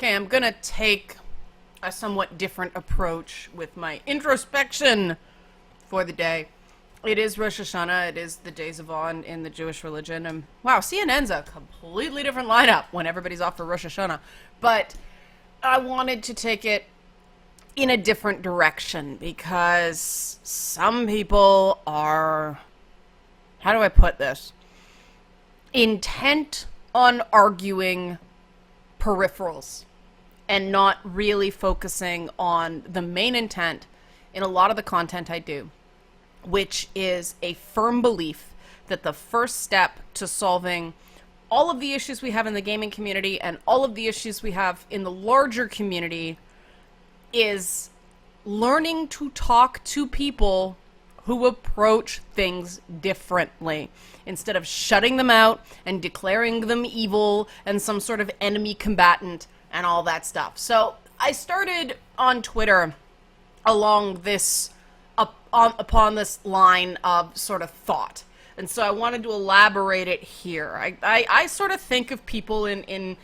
Okay, I'm gonna take a somewhat different approach with my introspection for the day. It is Rosh Hashanah. It is the days of awe in the Jewish religion. And wow, CNN's a completely different lineup when everybody's off for Rosh Hashanah. But I wanted to take it in a different direction because some people are, how do I put this? Intent on arguing peripherals and not really focusing on the main intent in a lot of the content I do, which is a firm belief that the first step to solving all of the issues we have in the gaming community and all of the issues we have in the larger community is learning to talk to people who approach things differently instead of shutting them out and declaring them evil and some sort of enemy combatant and all that stuff. So I started on Twitter along this upon this line of sort of thought, and so I wanted to elaborate it here. I sort of think of people in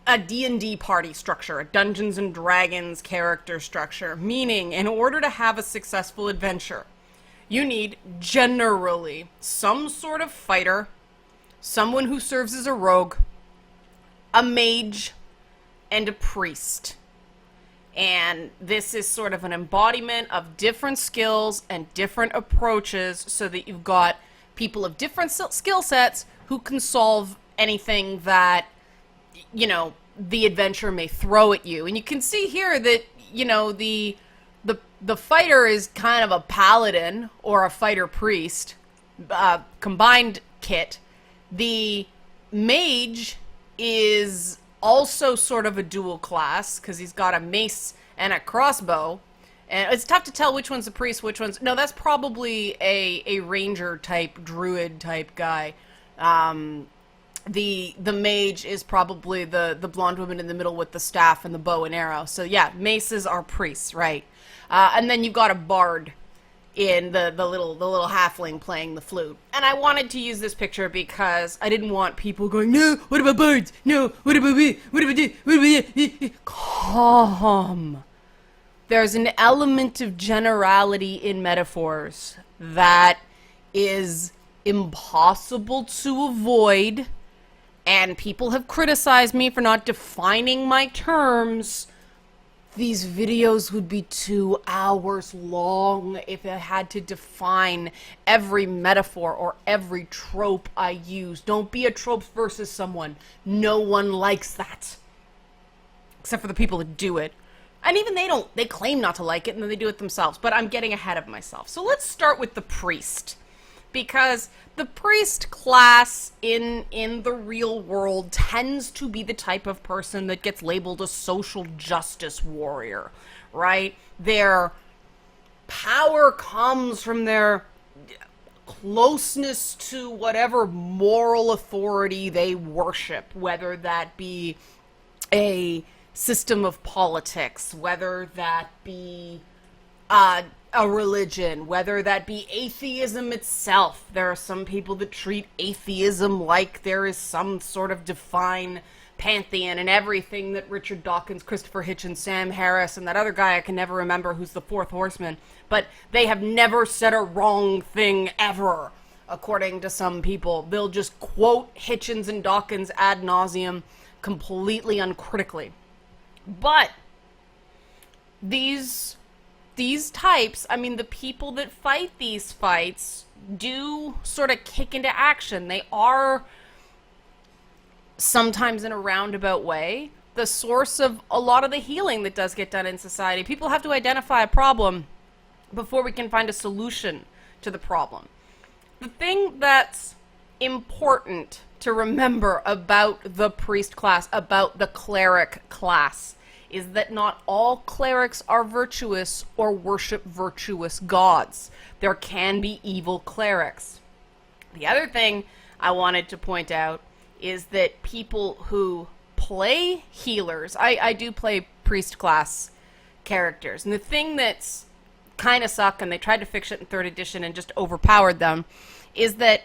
a D&D party structure, a Dungeons and Dragons character structure, meaning in order to have a successful adventure, you need generally some sort of fighter, someone who serves as a rogue, a mage, and a priest. And this is sort of an embodiment of different skills and different approaches so that you've got people of different skill sets who can solve anything that, you know, the adventure may throw at you. And you can see here that, you know, the fighter is kind of a paladin or a fighter priest, combined kit. The mage is also sort of a dual class because he's got a mace and a crossbow. And it's tough to tell which one's a priest, which one's... No, that's probably a ranger type, druid type guy. The mage is probably the blonde woman in the middle with the staff and the bow and arrow. So yeah, maces are priests, right? And then you've got a bard in the little halfling playing the flute. And I wanted to use this picture because I didn't want people going, no, what about bards? No, what about me? What about this? What about this? Calm. There's an element of generality in metaphors that is impossible to avoid. And people have criticized me for not defining my terms. These videos would be 2 hours long if I had to define every metaphor or every trope I use. Don't be a trope versus someone. No one likes that. Except for the people that do it. And even they claim not to like it and then they do it themselves. But I'm getting ahead of myself. So let's start with the priest. Because the priest class in the real world tends to be the type of person that gets labeled a social justice warrior, right? Their power comes from their closeness to whatever moral authority they worship, whether that be a system of politics, whether that be a religion, whether that be atheism itself. There are some people that treat atheism like there is some sort of defined pantheon and everything that Richard Dawkins, Christopher Hitchens, Sam Harris, and that other guy I can never remember who's the fourth horseman, but they have never said a wrong thing ever, according to some people. They'll just quote Hitchens and Dawkins ad nauseum completely uncritically. But these types, I mean, the people that fight these fights do sort of kick into action. They are, sometimes in a roundabout way, the source of a lot of the healing that does get done in society. People have to identify a problem before we can find a solution to the problem. The thing that's important to remember about the priest class, about the cleric class, is that not all clerics are virtuous or worship virtuous gods. There can be evil clerics. The other thing I wanted to point out is that people who play healers, I do play priest class characters, and the thing that's kind of suck, and they tried to fix it in 3rd edition and just overpowered them, is that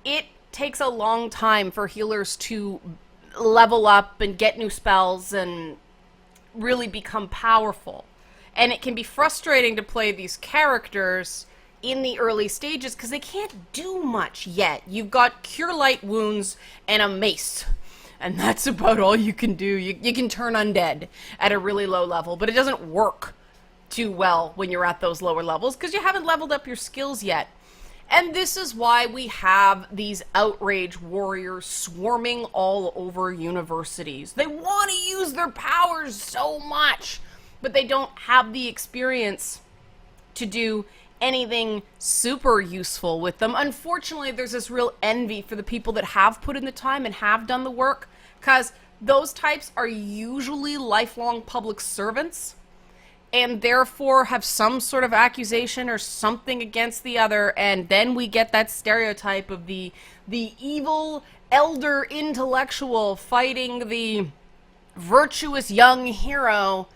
it takes a long time for healers to level up and get new spells and really become powerful. And it can be frustrating to play these characters in the early stages because they can't do much yet. You've got Cure Light Wounds and a mace, and that's about all you can do. You can turn undead at a really low level, but it doesn't work too well when you're at those lower levels because you haven't leveled up your skills yet. And this is why we have these outrage warriors swarming all over universities. They want to use their powers so much, but they don't have the experience to do anything super useful with them. Unfortunately, there's this real envy for the people that have put in the time and have done the work, because those types are usually lifelong public servants and therefore have some sort of accusation or something against the other, and then we get that stereotype of the evil elder intellectual fighting the virtuous young hero,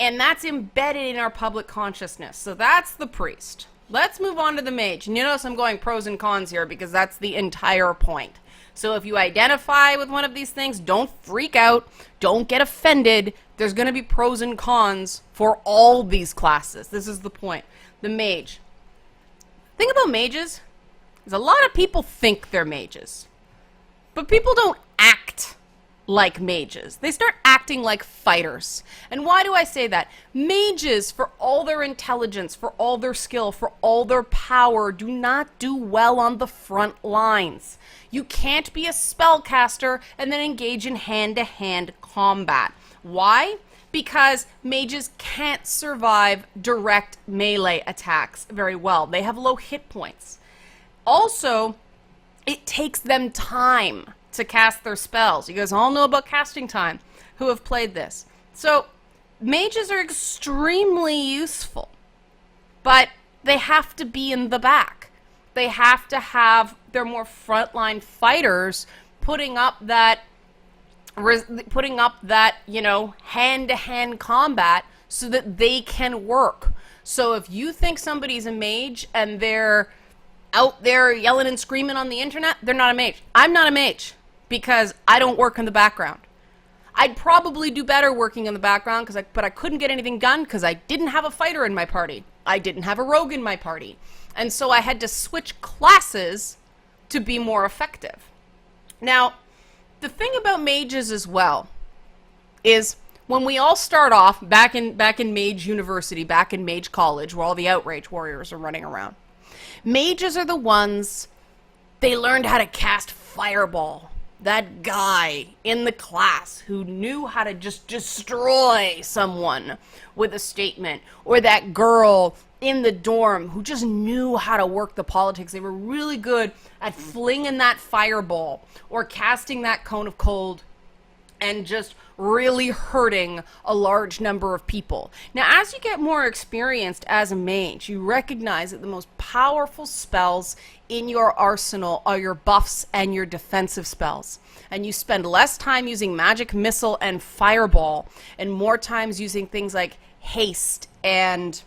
and that's embedded in our public consciousness. So that's the priest. Let's move on to the mage. And you notice I'm going pros and cons here because that's the entire point. So if you identify with one of these things, don't freak out. Don't get offended. There's going to be pros and cons for all these classes. This is the point. The mage. The thing about mages is a lot of people think they're mages. But people don't act like mages. They start acting like fighters. And why do I say that? Mages, for all their intelligence, for all their skill, for all their power, do not do well on the front lines. You can't be a spellcaster and then engage in hand-to-hand combat. Why? Because mages can't survive direct melee attacks very well. They have low hit points. Also, it takes them time to cast their spells. You guys all know about casting time who have played this. So mages are extremely useful, but they have to be in the back. They have to have their more frontline fighters putting up that, you know, hand-to-hand combat so that they can work. So if you think somebody's a mage and they're out there yelling and screaming on the internet, they're not a mage. I'm not a mage, because I don't work in the background. I'd probably do better working in the background, but I couldn't get anything done because I didn't have a fighter in my party. I didn't have a rogue in my party. And so I had to switch classes to be more effective. Now, the thing about mages as well is when we all start off back in Mage University, back in Mage College, where all the outrage warriors are running around, mages are the ones, they learned how to cast Fireball. That guy in the class who knew how to just destroy someone with a statement, or that girl in the dorm who just knew how to work the politics. They were really good at flinging that fireball or casting that cone of cold and just really hurting a large number of people. Now, as you get more experienced as a mage, you recognize that the most powerful spells in your arsenal are your buffs and your defensive spells. And you spend less time using magic missile and fireball and more times using things like haste and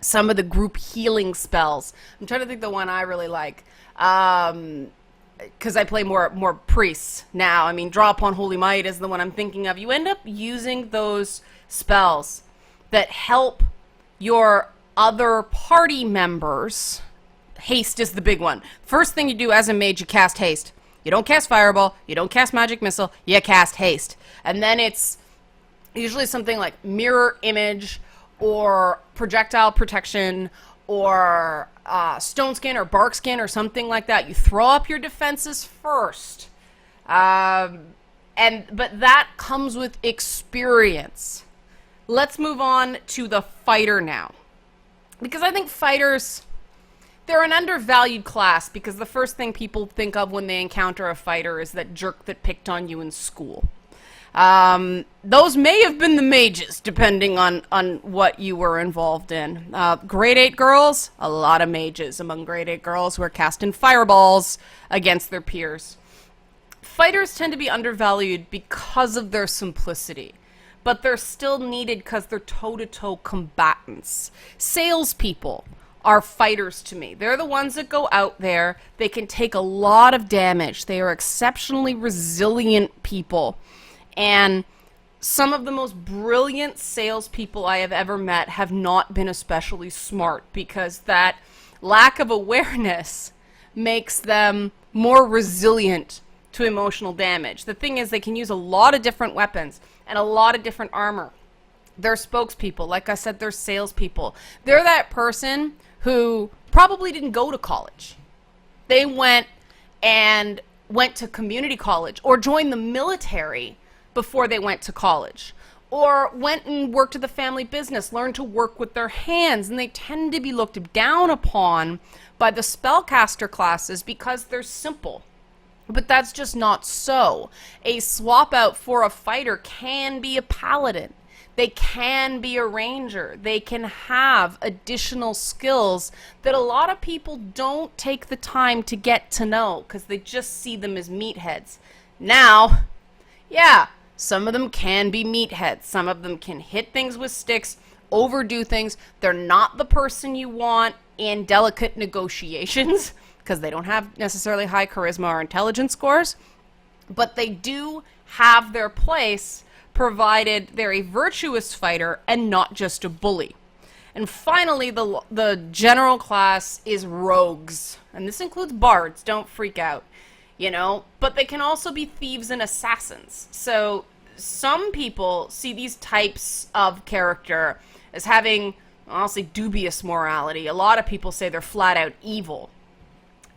some of the group healing spells. I'm trying to think the one I really like. Because I play more priests now. I mean, Draw Upon Holy Might is the one I'm thinking of. You end up using those spells that help your other party members. Haste is the big one. First thing you do as a mage, you cast haste. You don't cast fireball, you don't cast magic missile, you cast haste. And then it's usually something like mirror image or projectile protection or stone skin or bark skin or something like that. You throw up your defenses first. But that comes with experience. Let's move on to the fighter now. Because I think fighters, they're an undervalued class, because the first thing people think of when they encounter a fighter is that jerk that picked on you in school. Those may have been the mages, depending on what you were involved in. Grade 8 girls, a lot of mages among grade 8 girls who are casting fireballs against their peers. Fighters tend to be undervalued because of their simplicity, but they're still needed because they're toe-to-toe combatants. Salespeople are fighters to me. They're the ones that go out there. They can take a lot of damage. They are exceptionally resilient people. And some of the most brilliant salespeople I have ever met have not been especially smart, because that lack of awareness makes them more resilient to emotional damage. The thing is, they can use a lot of different weapons and a lot of different armor. They're spokespeople. Like I said, they're salespeople. They're that person who probably didn't go to college. They went to community college or joined the military before they went to college, or went and worked at the family business, learned to work with their hands, and they tend to be looked down upon by the spellcaster classes because they're simple. But that's just not so. A swap out for a fighter can be a paladin. They can be a ranger. They can have additional skills that a lot of people don't take the time to get to know because they just see them as meatheads. Now, yeah, some of them can be meatheads. Some of them can hit things with sticks, overdo things. They're not the person you want in delicate negotiations because they don't have necessarily high charisma or intelligence scores. But they do have their place, provided they're a virtuous fighter and not just a bully. And finally, the general class is rogues. And this includes bards, don't freak out, but they can also be thieves and assassins. So some people see these types of character as having, I'll say, dubious morality. A lot of people say they're flat out evil.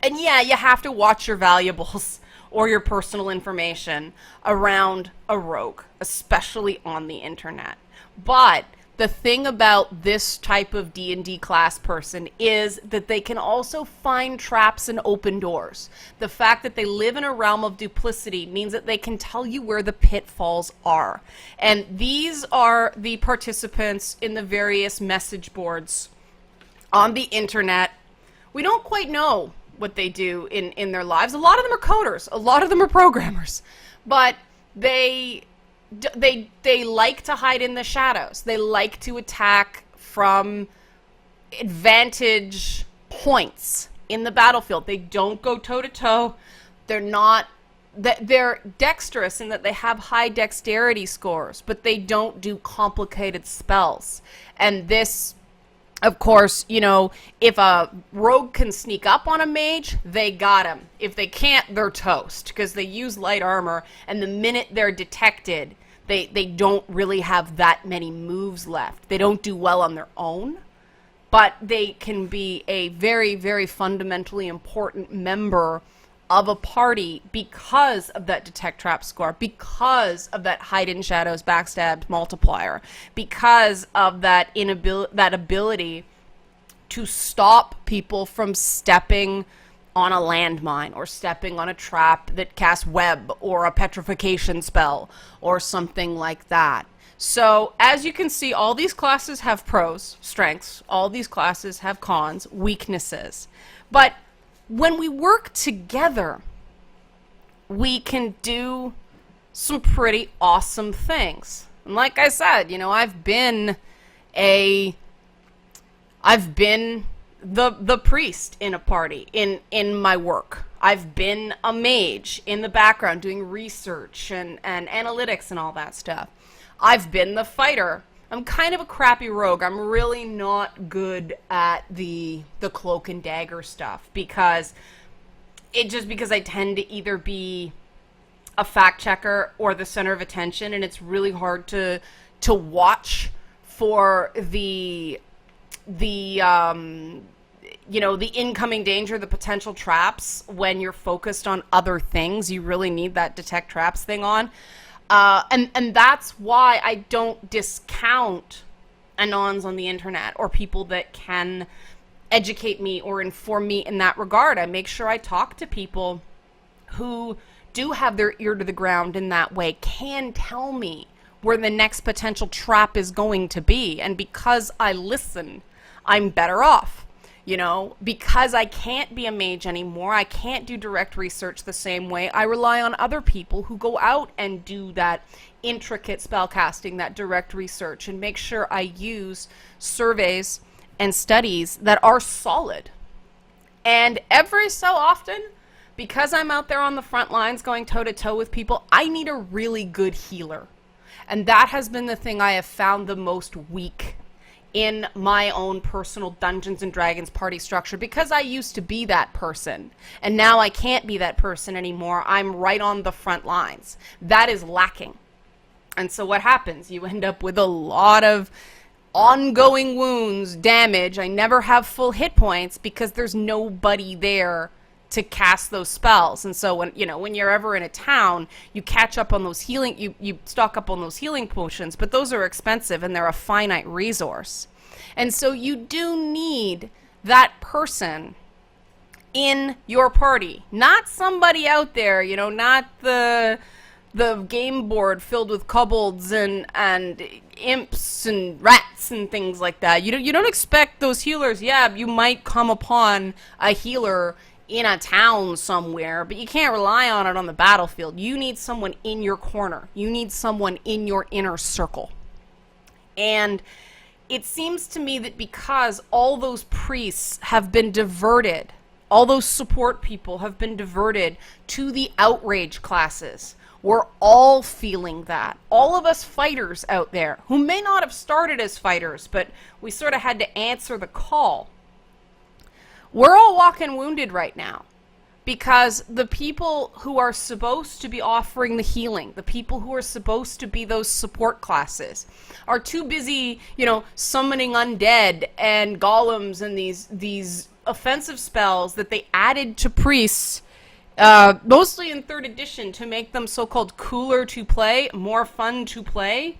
And yeah, you have to watch your valuables or your personal information around a rogue, especially on the internet. But the thing about this type of D&D class person is that they can also find traps and open doors. The fact that they live in a realm of duplicity means that they can tell you where the pitfalls are. And these are the participants in the various message boards on the internet. We don't quite know what they do in their lives. A lot of them are coders. A lot of them are programmers. But they like to hide in the shadows. They like to attack from advantage points in the battlefield. They don't go toe-to-toe. They're dexterous in that they have high dexterity scores, but they don't do complicated spells. And this, of course, if a rogue can sneak up on a mage, they got him. If they can't, they're toast, because they use light armor, and the minute they're detected, they don't really have that many moves left. They don't do well on their own, but they can be a very, very fundamentally important member of a party because of that detect trap score, because of that hide in shadows backstabbed multiplier, because of that ability to stop people from stepping on a landmine or stepping on a trap that casts web or a petrification spell or something like that. So as you can see, all these classes have pros, strengths. All these classes have cons, weaknesses. But when we work together, we can do some pretty awesome things. And like I said, I've been the priest in a party in my work. I've been a mage in the background doing research and analytics and all that stuff. I've been the fighter. I'm kind of a crappy rogue. I'm really not good at the cloak and dagger stuff because I tend to either be a fact checker or the center of attention, and it's really hard to watch for the incoming danger, the potential traps when you're focused on other things. You really need that detect traps thing on. And that's why I don't discount anons on the internet or people that can educate me or inform me in that regard. I make sure I talk to people who do have their ear to the ground in that way, can tell me where the next potential trap is going to be. And because I listen, I'm better off. Because I can't be a mage anymore, I can't do direct research the same way. I rely on other people who go out and do that intricate spellcasting, that direct research, and make sure I use surveys and studies that are solid. And every so often, because I'm out there on the front lines going toe to toe with people, I need a really good healer. And that has been the thing I have found the most weak in my own personal Dungeons and Dragons party structure, because I used to be that person and now I can't be that person anymore. I'm right on the front lines. That is lacking. And so what happens? You end up with a lot of ongoing wounds, damage. I never have full hit points because there's nobody there to cast those spells. And so when you're ever in a town, you catch up on those healing, you stock up on those healing potions, but those are expensive and they're a finite resource. And so you do need that person in your party, not somebody out there, not the game board filled with kobolds and imps and rats and things like that. You don't expect those healers. Yeah, you might come upon a healer in a town somewhere, but you can't rely on it on the battlefield. You need someone in your corner. You need someone in your inner circle. And it seems to me that because all those priests have been diverted, all those support people have been diverted to the outrage classes, we're all feeling that. All of us fighters out there, who may not have started as fighters, but we sort of had to answer the call. We're all walking wounded right now because the people who are supposed to be offering the healing, the people who are supposed to be those support classes, are too busy, summoning undead and golems and these offensive spells that they added to priests, mostly in 3rd edition, to make them so-called cooler to play, more fun to play.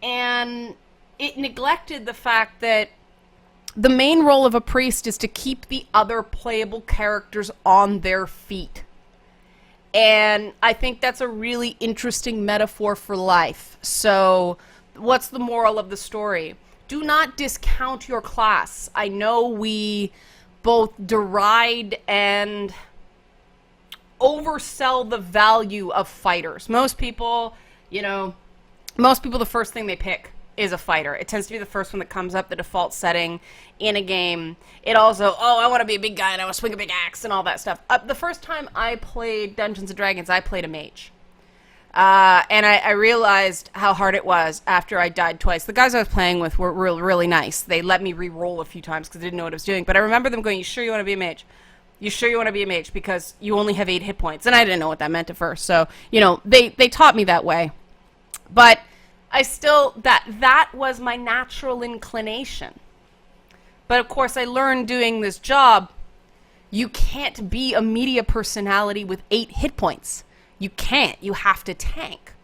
And it neglected the fact that the main role of a priest is to keep the other playable characters on their feet. And I think that's a really interesting metaphor for life. So what's the moral of the story? Do not discount your class. I know we both deride and oversell the value of fighters. Most people, the first thing they pick is a fighter. It tends to be the first one that comes up, the default setting in a game. It also, I want to be a big guy and I want to swing a big axe and all that stuff. The first time I played Dungeons & Dragons, I played a mage. And I realized how hard it was after I died twice. The guys I was playing with were really nice. They let me re-roll a few times because they didn't know what I was doing. But I remember them going, "You sure you want to be a mage? You sure you want to be a mage? Because you only have 8 hit points." And I didn't know what that meant at first. So, they taught me that way. But I still, that was my natural inclination. But of course, I learned doing this job, you can't be a media personality with 8 hit points. You can't. You have to tank.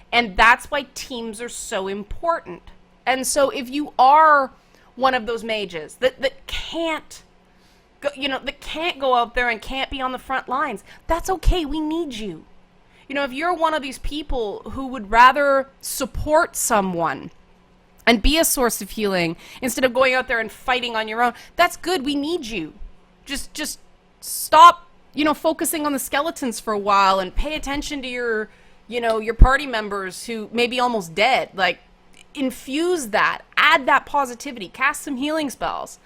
And that's why teams are so important. And so if you are one of those mages that can't go, that can't go out there and can't be on the front lines, that's okay. We need you. If you're one of these people who would rather support someone and be a source of healing instead of going out there and fighting on your own, that's good. We need you. Just stop, focusing on the skeletons for a while and pay attention to your party members who may be almost dead. Like, infuse that, add that positivity, cast some healing spells.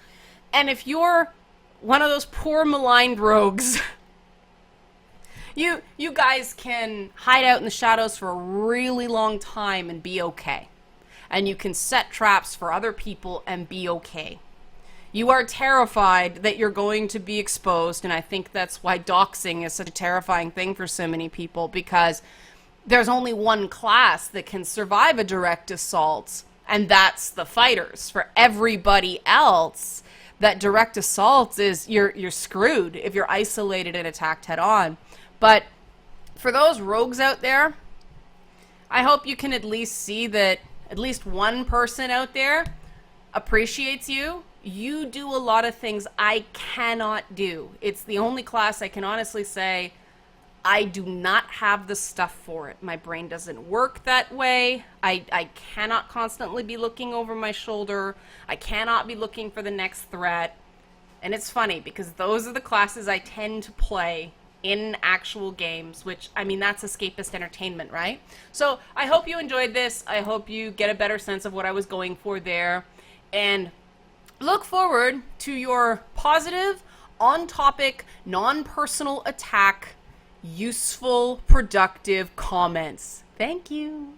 And if you're one of those poor maligned rogues, You guys can hide out in the shadows for a really long time and be okay. And you can set traps for other people and be okay. You are terrified that you're going to be exposed, and I think that's why doxing is such a terrifying thing for so many people, because there's only one class that can survive a direct assault, and that's the fighters. For everybody else, that direct assault is you're screwed if you're isolated and attacked head on. But for those rogues out there, I hope you can at least see that at least one person out there appreciates you. You do a lot of things I cannot do. It's the only class I can honestly say I do not have the stuff for it. My brain doesn't work that way. I cannot constantly be looking over my shoulder. I cannot be looking for the next threat. And it's funny because those are the classes I tend to play in actual games, which, that's escapist entertainment, right? So I hope you enjoyed this. I hope you get a better sense of what I was going for there. And look forward to your positive, on topic, non personal attack, useful, productive comments. Thank you.